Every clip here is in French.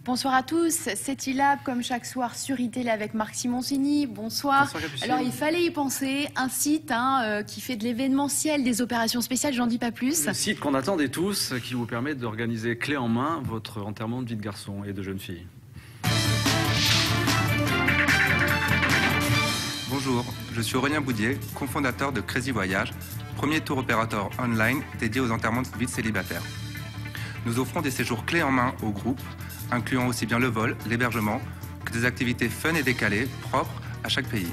Bonsoir à tous, c'est Ilab comme chaque soir sur iTélé avec Marc Simoncini. Bonsoir. Bonsoir Capucine. Alors il fallait y penser, un site qui fait de l'événementiel, des opérations spéciales, j'en dis pas plus. Le site qu'on attendait tous, qui vous permet d'organiser clé en main votre enterrement de vie de garçon et de jeune fille. Bonjour, je suis Aurélien Boudier, cofondateur de Crazy Voyage, premier tour opérateur online dédié aux enterrements de vie de célibataires. Nous offrons des séjours clés en main au groupe, incluant aussi bien le vol, l'hébergement, que des activités fun et décalées, propres à chaque pays.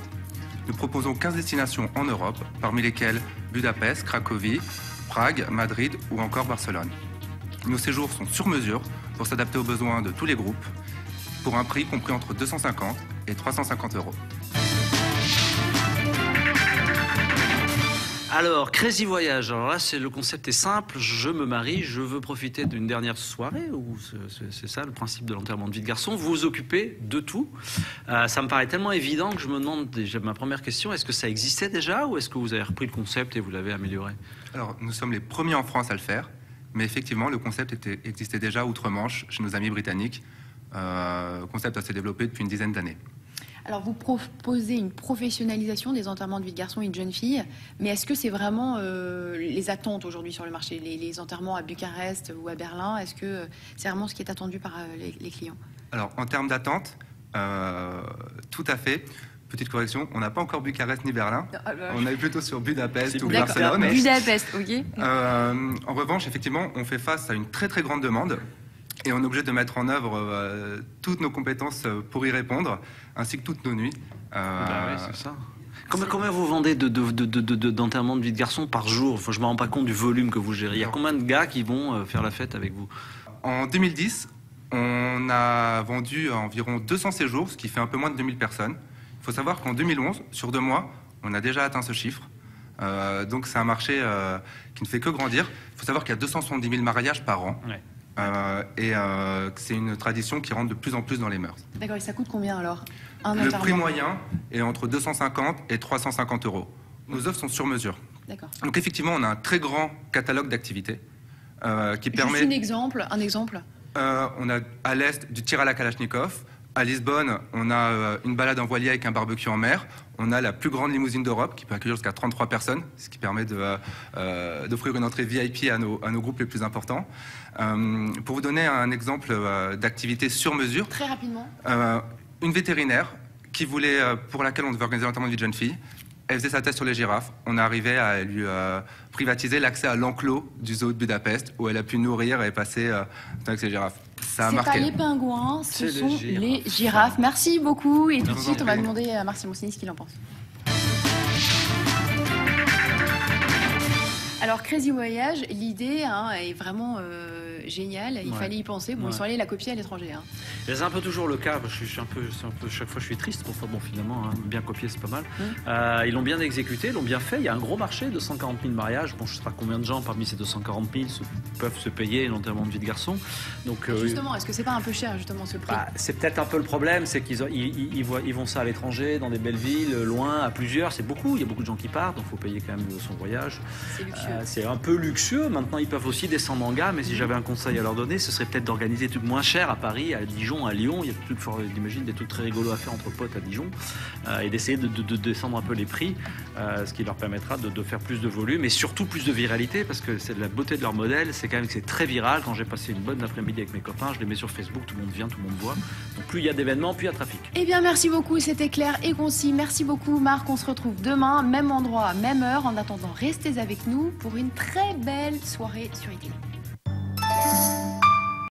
Nous proposons 15 destinations en Europe, parmi lesquelles Budapest, Cracovie, Prague, Madrid ou encore Barcelone. Nos séjours sont sur mesure pour s'adapter aux besoins de tous les groupes, pour un prix compris entre 250 et 350 €. Alors, Crazy Voyage, alors là, le concept est simple, je me marie, je veux profiter d'une dernière soirée, ou c'est ça le principe de l'enterrement de vie de garçon, vous vous occupez de tout. Ça me paraît tellement évident que je me demande déjà, ma première question, est-ce que ça existait déjà, ou est-ce que vous avez repris le concept et vous l'avez amélioré? Alors, nous sommes les premiers en France à le faire, mais effectivement, le concept existait déjà outre-Manche, chez nos amis britanniques, concept assez développé depuis une dizaine d'années. Alors vous proposez une professionnalisation des enterrements de vie de garçon et de jeune fille, mais est-ce que c'est vraiment les attentes aujourd'hui sur le marché, les enterrements à Bucarest ou à Berlin, est-ce que c'est vraiment ce qui est attendu par les clients? Alors, en termes d'attente, tout à fait. Petite correction, on n'a pas encore Bucarest ni Berlin. On est plutôt sur Budapest ou Barcelone. Budapest, ok. En revanche, effectivement, on fait face à une très très grande demande et on est obligé de mettre en œuvre toutes nos compétences pour y répondre, ainsi que toutes nos nuits. Bah oui, c'est ça. Combien vous vendez d'enterrements de vie de garçon par jour? Enfin, je ne me rends pas compte du volume que vous gérez. Il y a combien de gars qui vont faire la fête avec vous? En 2010, on a vendu environ 200 séjours, ce qui fait un peu moins de 2000 personnes. Il faut savoir qu'en 2011, sur 2 mois, on a déjà atteint ce chiffre. Donc c'est un marché qui ne fait que grandir. Il faut savoir qu'il y a 270 000 mariages par an. Ouais. C'est une tradition qui rentre de plus en plus dans les mœurs. D'accord, et ça coûte combien alors Le prix moyen est entre 250 et 350 €. Nos offres sont sur mesure. D'accord. Donc effectivement, on a un très grand catalogue d'activités qui permet... Juste un exemple. On a à l'est du tir à la Kalachnikov. À Lisbonne, on a une balade en voilier avec un barbecue en mer. On a la plus grande limousine d'Europe qui peut accueillir jusqu'à 33 personnes, ce qui permet d'offrir une entrée VIP à nos groupes les plus importants. Pour vous donner un exemple d'activité sur mesure, très rapidement, une vétérinaire pour laquelle on devait organiser l'enterrement de vie de jeune fille. Elle faisait sa thèse sur les girafes. On est arrivé à lui privatiser l'accès à l'enclos du zoo de Budapest, où elle a pu nourrir et passer avec ses girafes. Ça a marqué. C'est pas les pingouins, ce sont les girafes. Merci beaucoup. Et tout de suite, on va demander à Marc Simoncini ce qu'il en pense. Alors, Crazy Voyage, l'idée est vraiment géniale. Il fallait y penser. Bon, ils sont allés la copier à l'étranger. C'est un peu toujours le cas. Je suis un peu, chaque fois, je suis triste. Bon, finalement, bien copié, c'est pas mal. Ils l'ont bien exécuté, ils l'ont bien fait. Il y a un gros marché, 240 000 mariages. Bon, je ne sais pas combien de gens parmi ces 240 000 peuvent se payer l'enterrement de vie de garçon. Donc, justement, est-ce que c'est pas un peu cher, justement, ce prix? C'est peut-être un peu le problème, c'est qu'ils vont ça à l'étranger, dans des belles villes, loin, à plusieurs. C'est beaucoup. Il y a beaucoup de gens qui partent, donc il faut payer quand même son voyage. C'est luxueux. C'est un peu luxueux. Maintenant, ils peuvent aussi descendre en gamme. Mais si j'avais un conseil à leur donner, ce serait peut-être d'organiser des trucs moins chers à Paris, à Dijon, à Lyon. Il y a des trucs, j'imagine, des trucs très rigolos à faire entre potes à Dijon. Et d'essayer de descendre un peu les prix, ce qui leur permettra de faire plus de volume et surtout plus de viralité, parce que c'est de la beauté de leur modèle. C'est quand même que c'est très viral. Quand j'ai passé une bonne après-midi avec mes copains, je les mets sur Facebook, tout le monde vient, tout le monde voit. Donc plus il y a d'événements, plus il y a de trafic. Eh bien, merci beaucoup. C'était clair et concis. Merci beaucoup, Marc. On se retrouve demain, même endroit, même heure. En attendant, restez avec nous pour une très belle soirée sur iTélé.